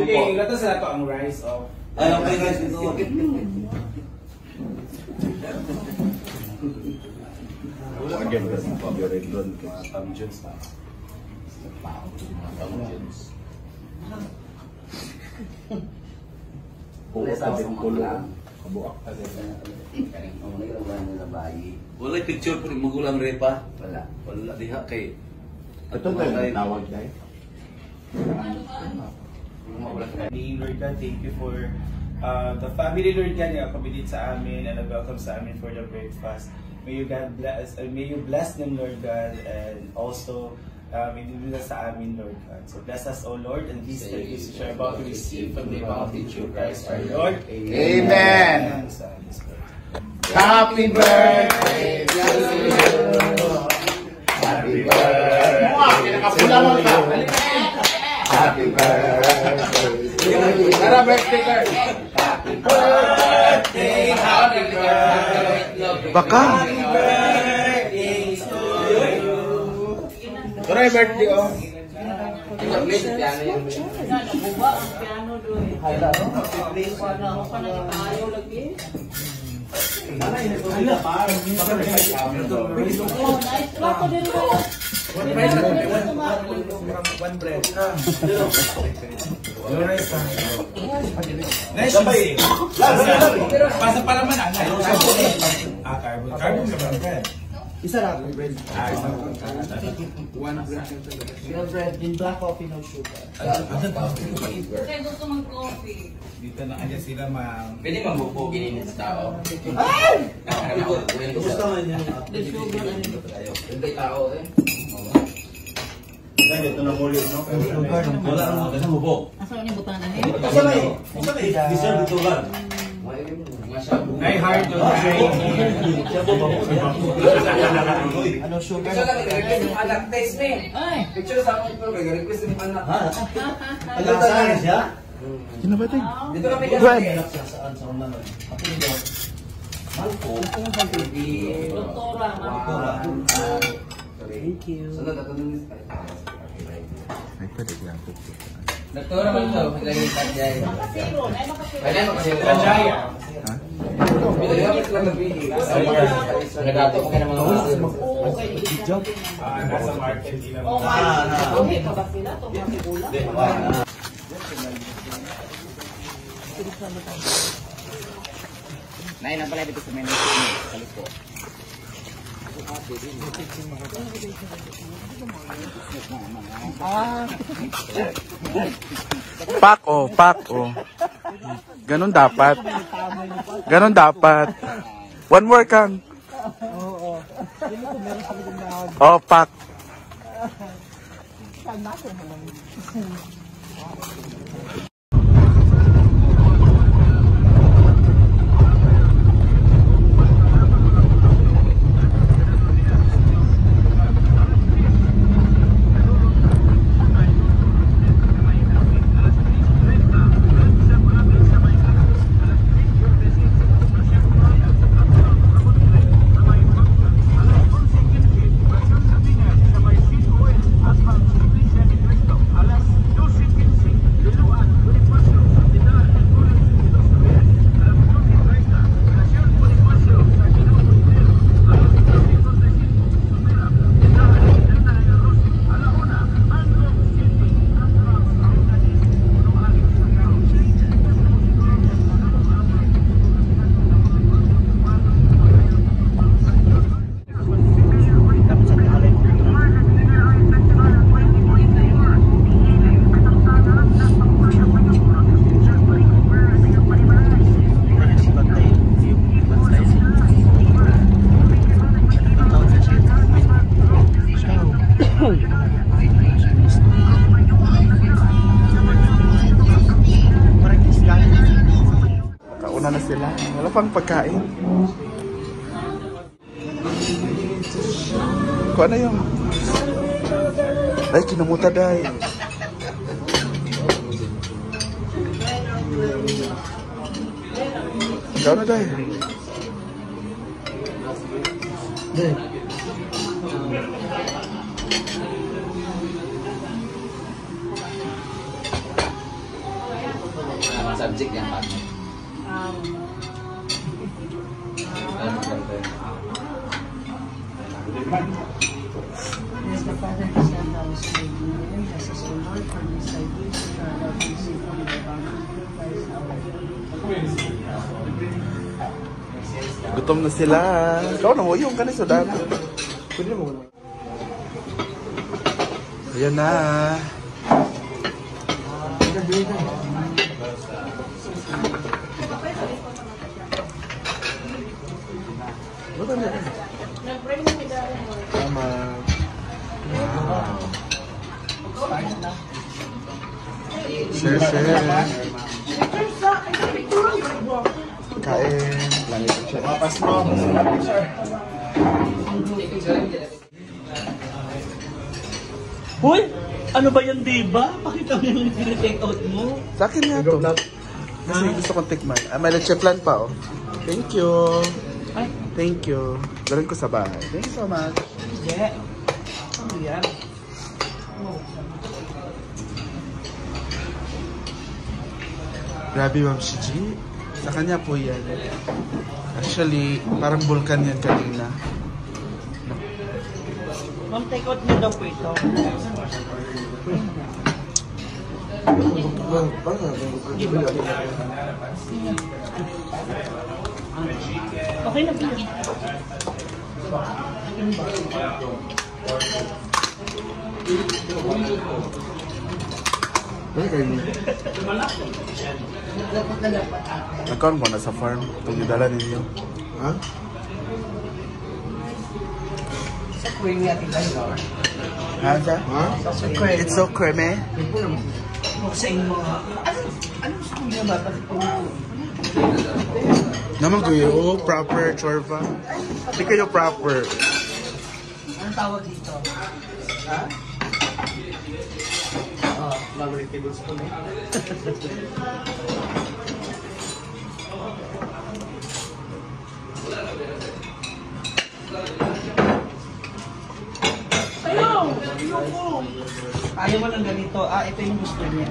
Okay, lato sa lato ang rice of... Ay, okay guys, ito. Again, kasi pag-direct doon, Tom Jones na. Tom Jones. Bukas sa kulo. Kabuak kasi sa wala picture po rin magulang repa. wala. Wala diha kay. Ito tayo tawag tayo. Lord God, thank you for the family, Lord God, na accomodate sa amin and welcome sa amin for the breakfast. May you God bless, may you bless them, Lord God, and also ibibigay sa amin, Lord God. So bless us, O Lord, and these things which are about to receive from the mouth of Jesus Christ our Lord. Amen. Happy birthday to you. Happy birthday. Happy birthday. Tara, birthday girl. Happy birthday. Happy birthday. Baka. Happy birthday to you. Tara, birthday oh. Piano doon. Hala, no? Ako pa nagkakayaw lagi. Hala pa. Oh, nice. Plato din ko. One bread. Nice. Pasa pa naman ang carbon sa bread. Isa lang yung bread. One bread. Real bread in black coffee, no sugar. Kasi gusto mag-coffee. Dito na kanya sila Pwede magbubugin sa tao. Ay! Gusto man yan. The sugar na rin. Hindi tao eh. Ito na muli, no? Wala naman kasi bubog. Asa niya butana eh? Isa na eh. Isa na eh. Deserve ito lang. Nay hard to Ano sugar? Ito lang i-request yung anak. Text me. Ay! Picture sa akin pero request yung anak. Ano saan siya? Kinabating. Dito na may Anak siya saan sa unan. Ako yun. Malco. Doktora, Wow. Thank you. Sunod ako dun. Ay, pwede ko lang. Doktora man to. Lagi tajay. makasiro. Ay, makasiro. Kaya makasiro. Tajaya. Ha? Pinagapit lang ng video. Nagato ko kaya ng mga Oo, kay Job. Nasa market sila. Oh, okay pa ba sila? Tomate ulam? Nay, na pala dito sa menu. Salit po. Pak oh. Ganon dapat. Ganon dapat. One more kang. Oo. Sino ko meron sa likod na Oh, pak. Sana ko naman. Kauna na sila. Wala pang pagkain. Kung ano yung... Ay, kinumuta dahi. Ikaw na dahi. subject yan, Pat. As the Father, the Son, and the Holy Spirit, amen. Bless us, O Lord, for this salvation, and our mercy from the bounty of Christ our Lord. Gutom na sila. Ikaw na mo, yung kanin so dami. Pwede mo na. Ayan na. Tama. Share. Kain. Mapas mo. Hoy! Ano ba yan, diba? Pakita mo yung take out mo. Sa akin nga to. Kasi gusto kong tikman. May leche plan pa, oh. Thank you. Thank you. Dalan ko sa bahay. Thank you so much. Yeah. Ano yan? Grabe, Ma'am Shiji. Sa kanya po yan. Actually, parang vulkan yan kanina. Ma'am, take out mo daw po ito. Okay na po. Nagkaroon ko na sa farm. Itong idala ninyo. Ha? Sa creamy at ito. Ha? Sa creamy. It's so creamy. Sa inyo mga... Anong school niya ba? Bakit po Naman kayo, oh, proper chorba. Hindi kayo proper. anong tawag dito? Ha? Oh, favorite tablespoon eh. Ayaw mo ng ganito. Ito yung gusto niya.